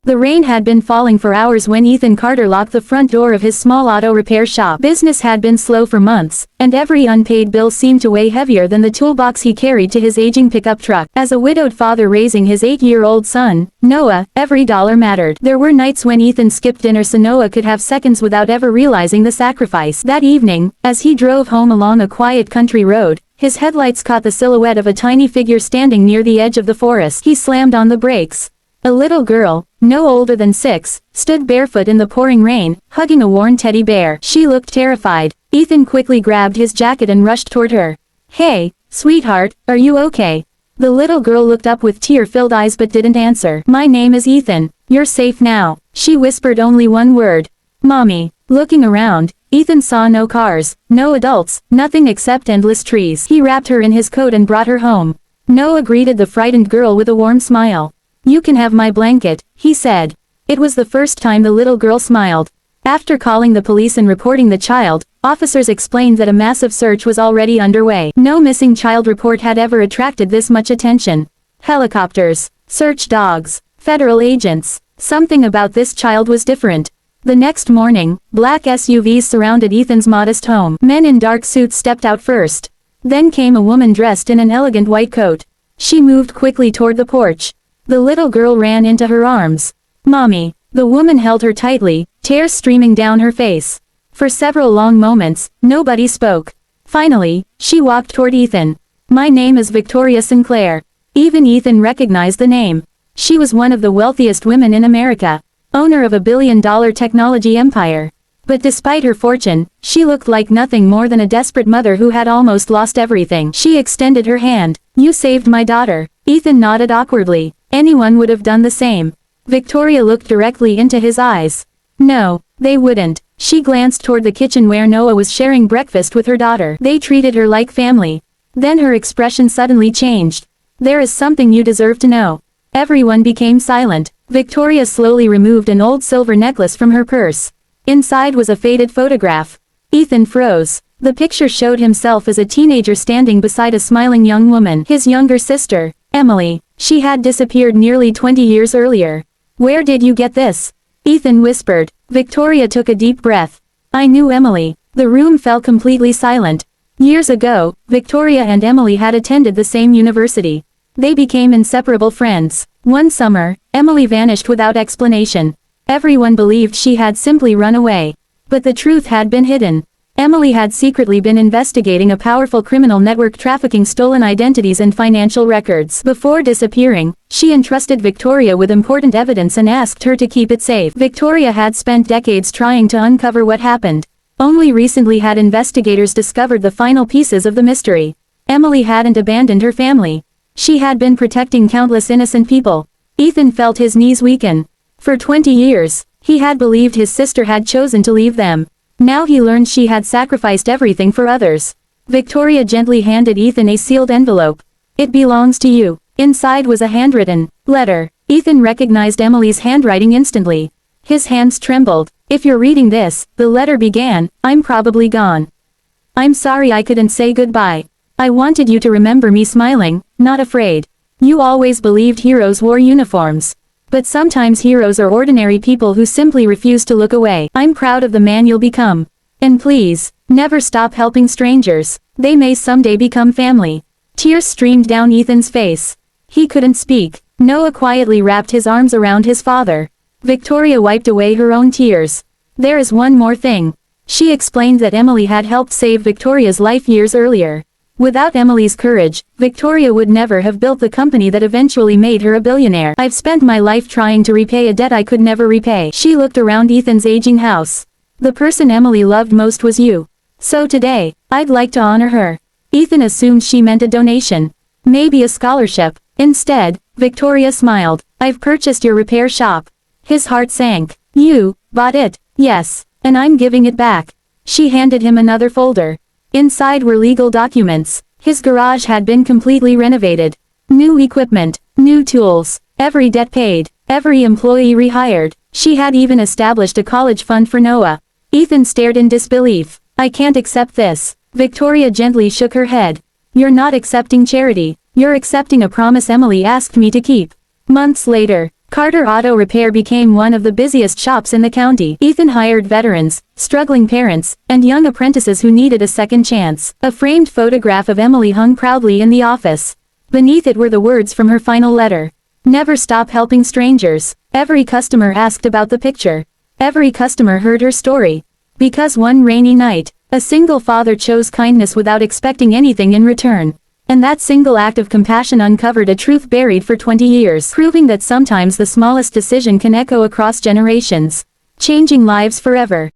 The rain had been falling for hours when Ethan Carter locked the front door of his small auto repair shop. Business had been slow for months, and every unpaid bill seemed to weigh heavier than the toolbox he carried to his aging pickup truck. As a widowed father raising his 8-year-old son, Noah, every dollar mattered. There were nights when Ethan skipped dinner so Noah could have seconds without ever realizing the sacrifice. That evening, as he drove home along a quiet country road, his headlights caught the silhouette of a tiny figure standing near the edge of the forest. He slammed on the brakes. A little girl, no older than 6, stood barefoot in the pouring rain, hugging a worn teddy bear. She looked terrified. Ethan quickly grabbed his jacket and rushed toward her. "Hey, sweetheart, are you okay?" The little girl looked up with tear-filled eyes but didn't answer. "My name is Ethan. You're safe now." She whispered only one word. "Mommy." Looking around, Ethan saw no cars, no adults, nothing except endless trees. He wrapped her in his coat and brought her home. Noah greeted the frightened girl with a warm smile. "You can have my blanket," he said. It was the first time the little girl smiled. After calling the police and reporting the child, officers explained that a massive search was already underway. No missing child report had ever attracted this much attention. Helicopters, search dogs, federal agents. Something about this child was different. The next morning, black SUVs surrounded Ethan's modest home. Men in dark suits stepped out first. Then came a woman dressed in an elegant white coat. She moved quickly toward the porch. The little girl ran into her arms. "Mommy." The woman held her tightly, tears streaming down her face. For several long moments, nobody spoke. Finally, she walked toward Ethan. "My name is Victoria Sinclair." Even Ethan recognized the name. She was one of the wealthiest women in America, owner of a billion-dollar technology empire. But despite her fortune, she looked like nothing more than a desperate mother who had almost lost everything. She extended her hand. "You saved my daughter." Ethan nodded awkwardly. Anyone would have done the same. Victoria looked directly into his eyes. "No, they wouldn't." She glanced toward the kitchen where Noah was sharing breakfast with her daughter. "They treated her like family." Then her expression suddenly changed. "There is something you deserve to know." Everyone became silent. Victoria slowly removed an old silver necklace from her purse. Inside was a faded photograph. Ethan froze. The picture showed himself as a teenager standing beside a smiling young woman, his younger sister, Emily. She had disappeared nearly 20 years earlier. "Where did you get this?" Ethan whispered. Victoria took a deep breath. "I knew Emily." The room fell completely silent. Years ago, Victoria and Emily had attended the same university. They became inseparable friends. One summer, Emily vanished without explanation. Everyone believed she had simply run away. But the truth had been hidden. Emily had secretly been investigating a powerful criminal network trafficking stolen identities and financial records. Before disappearing, she entrusted Victoria with important evidence and asked her to keep it safe. Victoria had spent decades trying to uncover what happened. Only recently had investigators discovered the final pieces of the mystery. Emily hadn't abandoned her family. She had been protecting countless innocent people. Ethan felt his knees weaken. For 20 years, he had believed his sister had chosen to leave them. Now he learned she had sacrificed everything for others. Victoria gently handed Ethan a sealed envelope. "It belongs to you." Inside was a handwritten letter. Ethan recognized Emily's handwriting instantly. His hands trembled. "If you're reading this," the letter began, "I'm probably gone. I'm sorry I couldn't say goodbye. I wanted you to remember me smiling, not afraid. You always believed heroes wore uniforms. But sometimes heroes are ordinary people who simply refuse to look away. I'm proud of the man you'll become. And please, never stop helping strangers. They may someday become family." Tears streamed down Ethan's face. He couldn't speak. Noah quietly wrapped his arms around his father. Victoria wiped away her own tears. "There is one more thing." She explained that Emily had helped save Victoria's life years earlier. Without Emily's courage, Victoria would never have built the company that eventually made her a billionaire. "I've spent my life trying to repay a debt I could never repay." She looked around Ethan's aging house. "The person Emily loved most was you. So today, I'd like to honor her." Ethan assumed she meant a donation. Maybe a scholarship. Instead, Victoria smiled. "I've purchased your repair shop." His heart sank. "You bought it?" "Yes, and I'm giving it back." She handed him another folder. Inside were legal documents. His garage had been completely renovated. New equipment, new tools, every debt paid, every employee rehired. She had even established a college fund for Noah. Ethan stared in disbelief. "I can't accept this." Victoria gently shook her head. "You're not accepting charity. You're accepting a promise Emily asked me to keep." Months later, Carter Auto Repair became one of the busiest shops in the county. Ethan hired veterans, struggling parents, and young apprentices who needed a second chance. A framed photograph of Emily hung proudly in the office. Beneath it were the words from her final letter. Never stop helping strangers. Every customer asked about the picture. Every customer heard her story. Because one rainy night, a single father chose kindness without expecting anything in return. And that single act of compassion uncovered a truth buried for 20 years, proving that sometimes the smallest decision can echo across generations, changing lives forever.